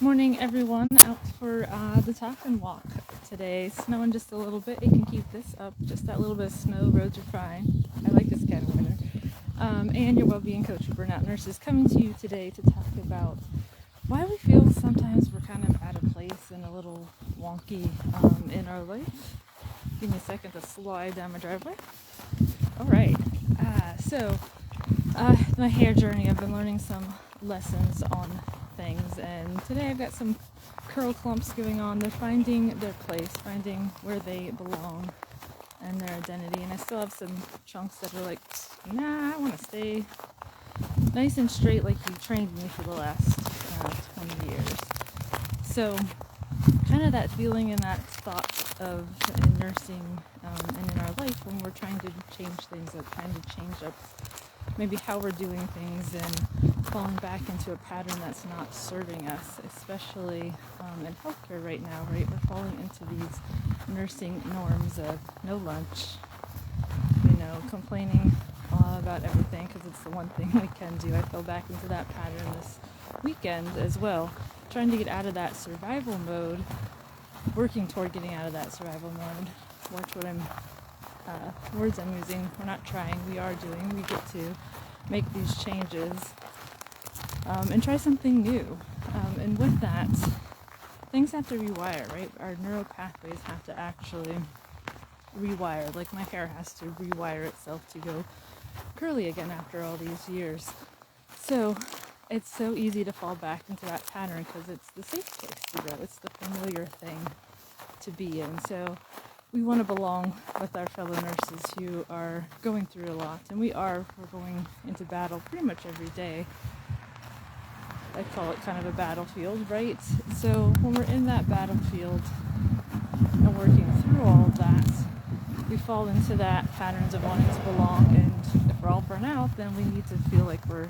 Morning, everyone, out for the talk and walk today. Snowing just a little bit. It can keep this up. Just that little bit of snow. Roads are fine. I like this kind of weather. And your Wellbeing coach, Burnout Nurse, is coming to you today to talk about why we feel sometimes we're kind of out of place and a little wonky in our life. Give me a second to slide down my driveway. All right. My hair journey, I've been learning some lessons on things, and today I've got some curl clumps going on. They're finding their place, finding where they belong and their identity, and I still have some chunks that are like, nah, I want to stay nice and straight like you trained me for the last 20 years. So kind of that feeling and that thought of in nursing and in our life when we're trying to change things up, trying to change up maybe how we're doing things and falling back into a pattern that's not serving us, especially in healthcare right now, right? We're falling into these nursing norms of no lunch, complaining about everything because it's the one thing we can do. I fell back into that pattern this weekend as well, trying to get out of that survival mode, working toward getting out of that survival mode. Watch what words I'm using. We're not trying, we are doing. We get to make these changes and try something new. And with that, things have to rewire, right? Our neural pathways have to actually rewire. Like my hair has to rewire itself to go curly again after all these years. So it's so easy to fall back into that pattern because it's the safe place to go. It's the familiar thing to be in. So we want to belong with our fellow nurses who are going through a lot, and we're going into battle pretty much every day. I call it kind of a battlefield, right? So when we're in that battlefield and working through all of that, we fall into that patterns of wanting to belong, and if we're all burnt out, then we need to feel like we're,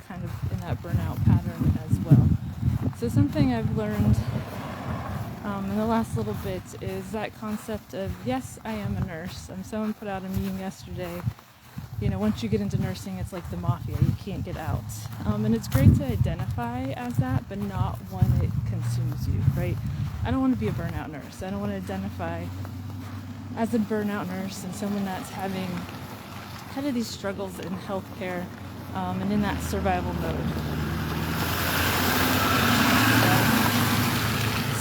kind of in that burnout pattern as well. So something I've learned in the last little bit is that concept of, yes, I am a nurse. Someone put out a meme yesterday, once you get into nursing, it's like the mafia, you can't get out. And it's great to identify as that, but not when it consumes you, right? I don't want to be a burnout nurse. I don't want to identify as a burnout nurse and someone that's having kind of these struggles in healthcare and in that survival mode.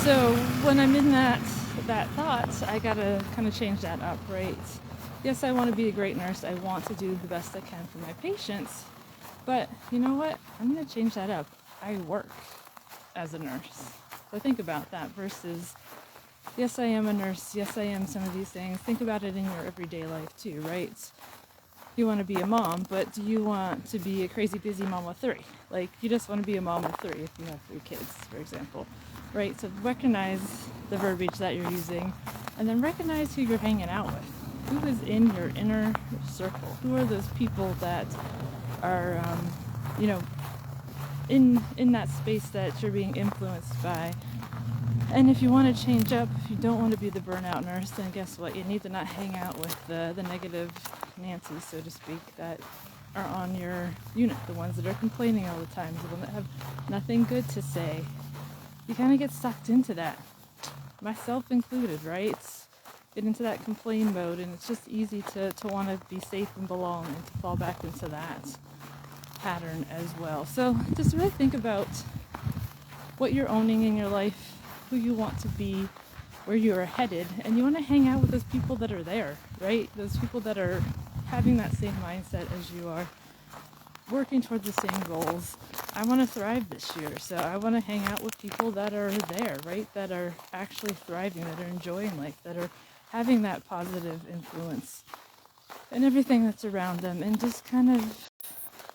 So when I'm in that thought, I gotta kind of change that up, right? Yes, I want to be a great nurse. I want to do the best I can for my patients. But you know what? I'm going to change that up. I work as a nurse. So think about that versus, yes, I am a nurse. Yes, I am some of these things. Think about it in your everyday life too, right? You want to be a mom, but do you want to be a crazy busy mom with 3? Like, you just want to be a mom with 3 if you have 3 kids, for example, right? So recognize the verbiage that you're using, and then recognize who you're hanging out with. Who is in your inner circle? Who are those people that are, in that space that you're being influenced by? And if you want to change up, if you don't want to be the burnout nurse, then guess what? You need to not hang out with the negative Nancy's, so to speak, that are on your unit, the ones that are complaining all the time, the ones that have nothing good to say. You kind of get sucked into that, myself included, right? Get into that complain mode, and it's just easy to want to be safe and belong and to fall back into that pattern as well. So just really think about what you're owning in your life, who you want to be, where you are headed, and you want to hang out with those people that are there, right? Those people that are having that same mindset as you are, working toward the same goals. I want to thrive this year, so I want to hang out with people that are there, right? That are actually thriving, that are enjoying life, that are having that positive influence and everything that's around them, and just kind of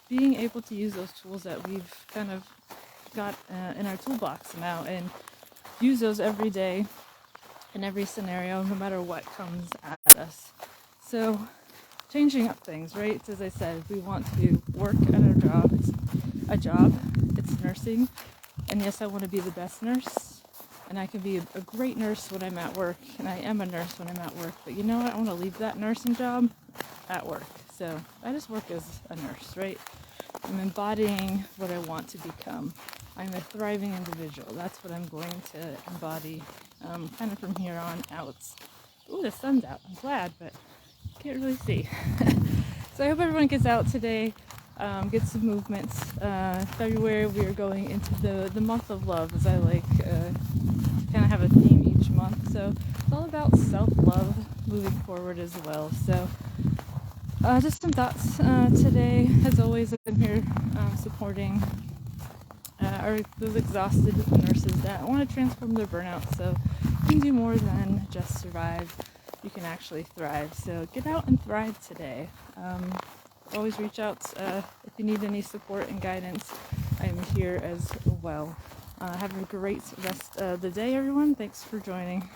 being able to use those tools that we've kind of got in our toolbox now and use those every day in every scenario, no matter what comes at us. So changing up things, right? As I said, we want to work at our job. It's a job. It's nursing. And yes, I want to be the best nurse. And I can be a great nurse when I'm at work. And I am a nurse when I'm at work. But you know what? I want to leave that nursing job at work. So I just work as a nurse, right? I'm embodying what I want to become. I'm a thriving individual. That's what I'm going to embody kind of from here on out. Ooh, the sun's out. I'm glad, but can't really see. So I hope everyone gets out today, gets some movements. February we are going into the month of love, as I like kind of have a theme each month. So it's all about self-love moving forward as well. So just some thoughts today. As always, I'm here supporting those exhausted nurses that want to transform their burnout. So you can do more than just survive. You can actually thrive. So get out and thrive today. Always reach out if you need any support and guidance. I am here as well. Have a great rest of the day, everyone. Thanks for joining.